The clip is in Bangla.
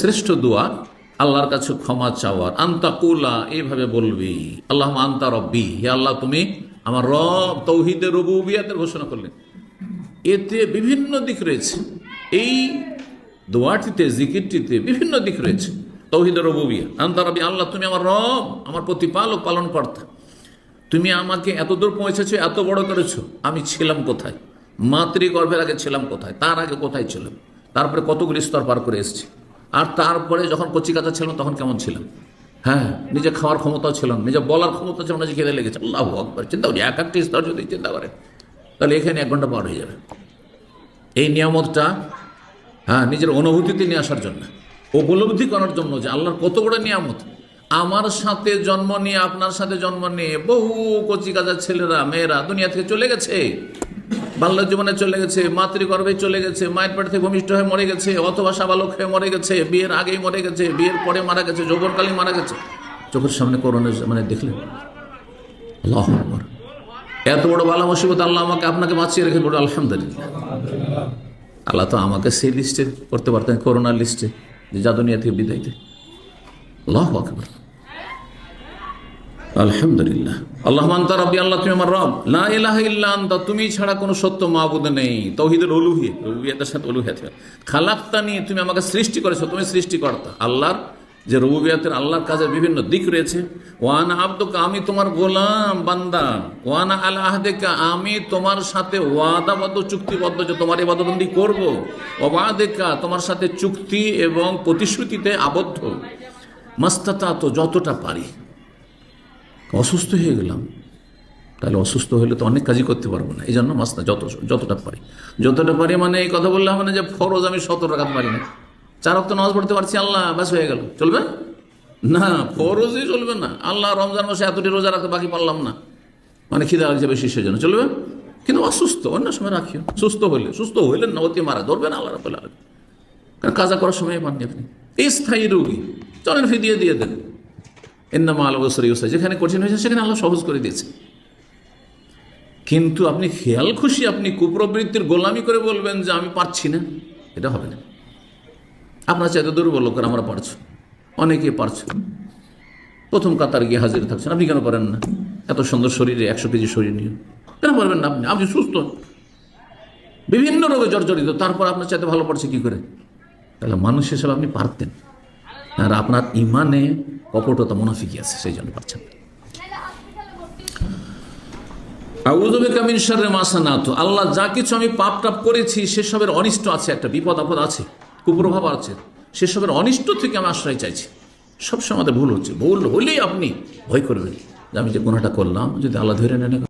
শ্রেষ্ঠ দোয়া আল্লাহর কাছে ক্ষমা চাওয়ার, আন্তাকুলা, এইভাবে বলবি, আল্লাহ আন্তা রব্বি, হে আল্লাহ তুমি আমার রব। তৌহিদে রুবুবিয়াতের ঘোষণা করলেন। এতে বিভিন্ন দিক রয়েছে, এই দোয়াটিতে, জিকিরটিতে বিভিন্ন দিক রয়েছে। তৌহিদে রুবুবিয়া, আন্তা রব্বি, আল্লাহ তুমি আমার রব, আমার প্রতিপালক, পালন কর্তা। তুমি আমাকে এত দূর পৌঁছেছো, এত বড় করেছো, আমি ছিলাম কোথায়? মাতৃগর্ভের আগে ছিলাম কোথায়? তার আগে কোথায় ছিলাম? তারপরে কতগুলি স্তর পার করে এসেছি। আর তারপরে যখন কচিকাতা ছিলাম তখন কেমন ছিলাম? হ্যাঁ, নিজে খাওয়ার ক্ষমতাও ছিল না, নিজে বলার ক্ষমতা ছিল না, যে খেতে লেগেছে। আল্লাহু আকবার, চিন্তা করি এক একটি স্তর যদি চিন্তা করেন তাহলে এখানে 1 ঘন্টা পার হয়ে যাবে। এই নিয়ামতটা নিজের অনুভূতিতে নিয়ে আসার জন্য, উপলব্ধি করার জন্য যে আল্লাহর কত বড় নিয়ামত। আমার সাথে জন্ম নিয়ে, আপনার সাথে জন্ম নিয়ে বহু কচিকাচা ছেলেরা, মেয়েরা দুনিয়া থেকে চলে গেছে, বাল্য জীবনে চলে গেছে, মাতৃগর্ভে চলে গেছে, মায়ের পেট থেকে ভূমিষ্ঠ হয়ে মরে গেছে, অথবা সাবালক হয়ে মরে গেছে, বিয়ের আগেই মরে গেছে, বিয়ের পরে মারা গেছে, যৌবনকালেই মারা গেছে। চোখের সামনে করোনা দেখলেন। আল্লাহু আকবার, এত বড় বালা মুসিবত আল্লাহ আমাকে আপনাকে বাঁচিয়ে রেখে বলল আলহামদুলিল্লাহ। আল্লাহ তো আমাকে সেই লিস্টে করতে পারতেন, করোনার লিস্টে, যে যা দুনিয়া থেকে বিদায় দেয়। আল্লাহু আকবার, আলহামদুলিল্লাহ। আল্লাহ আনতা রাব্বি, আল্লাহ তুমি আমার রব, লা ইলাহা ইল্লা আনতা, তুমি ছাড়া কোনো সত্য মাবুদ নেই। তাওহীদুল উলুহিয়্যাহ, রুবুবিয়্যাতের সাথে উলুহিয়্যাত। খালাকতানি, তুমি আমাকে সৃষ্টি করেছো, তুমি সৃষ্টিকর্তা। আল্লাহর যে রুবুবিয়্যাতের, আল্লাহর কাজের বিভিন্ন দিক রয়েছে। ওয়ানা আবদুকা, আমি তোমার গোলাম বান্দা। ওয়ানা আলা আহদিকা, আমি তোমার সাথে ওয়াদাবদ্ধ, চুক্তিবদ্ধ যে তোমার ইবাদতবন্দি করব। ওয়াদিকা, তোমার সাথে চুক্তি এবং প্রতিশ্রুতিতে আবদ্ধ। মাস্তাতাত, যতটা পারি। অসুস্থ হয়ে গেলাম, তাহলে অসুস্থ হলে তো অনেক কাজই করতে পারবো না, এই জন্য মাস্তা যতটা পারি। যতটা পারি মানে এই কথা বললে হবে না যে ফরজ আমি 17 রাকাত পারি না, 4 ওয়াক্ত নামাজ পড়তে পারছি, আল্লাহ ব্যাস হয়ে গেল, চলবে না? ফরজই চলবে না। আল্লাহ রমজান মাসে এতটি রোজা রাখতে, বাকি পারলাম না, মানে খিদা লাগছে বেশি, সেজন্য চলবে। কিন্তু অসুস্থ অন্য সময় রাখিও। সুস্থ হইলেন না, অতি মারা ধরবেন আল্লাহ রাব্বুল আলামিন, কারণ কাজা করার সময় পাননি আপনি। এই স্থায়ী রোগী, চলেন ফিদিয়ে দিয়ে দেন। ইন্নামা আল উসরি ইউসরা, যেখানে কঠিন হয়েছে সেখানে আল্লাহ সহজ করে দিয়েছে। কিন্তু আপনি খেয়াল খুশি, আপনি কুপ্রবৃত্তির গোলামি করে বলবেন যে আমি পারছি না, এটা হবে না। আপনার চাইতে দুর্বল লোকের আমরা পারছো, অনেকে পারছো, প্রথম কাতার গিয়ে হাজির থাকছেন, আপনি কেন পারেন না? এত সুন্দর শরীরে, 100 কেজি শরীর নিয়ে কেন পারবেন না? আপনি সুস্থ, বিভিন্ন রোগে জর্জরিত, তারপর আপনার চাইতে ভালো পড়ছে কি করে? তাহলে মানুষ হিসেবে আপনি পারতেন, আর আপনার ইমানে কপটতা, মুনাফিকি আছে, সেই জন্য পারছেন। আউযু বিকা মিন শাররি মা সানাতু, আল্লাহ যা কিছু আমি পাপ টাপ করেছি সেসবের অনিষ্ট আছে, একটা বিপদ আপদ আছে, কুপ্রভাব আছে, সেসবের অনিষ্ট থেকে আমি আশ্রয় চাইছি। সবসময় আমাদের ভুল হচ্ছে, ভুল হলেই আপনি ভয় করবেন যে আমি যে গুনাহটা করলাম, যদি আল্লাহ ধরে নেন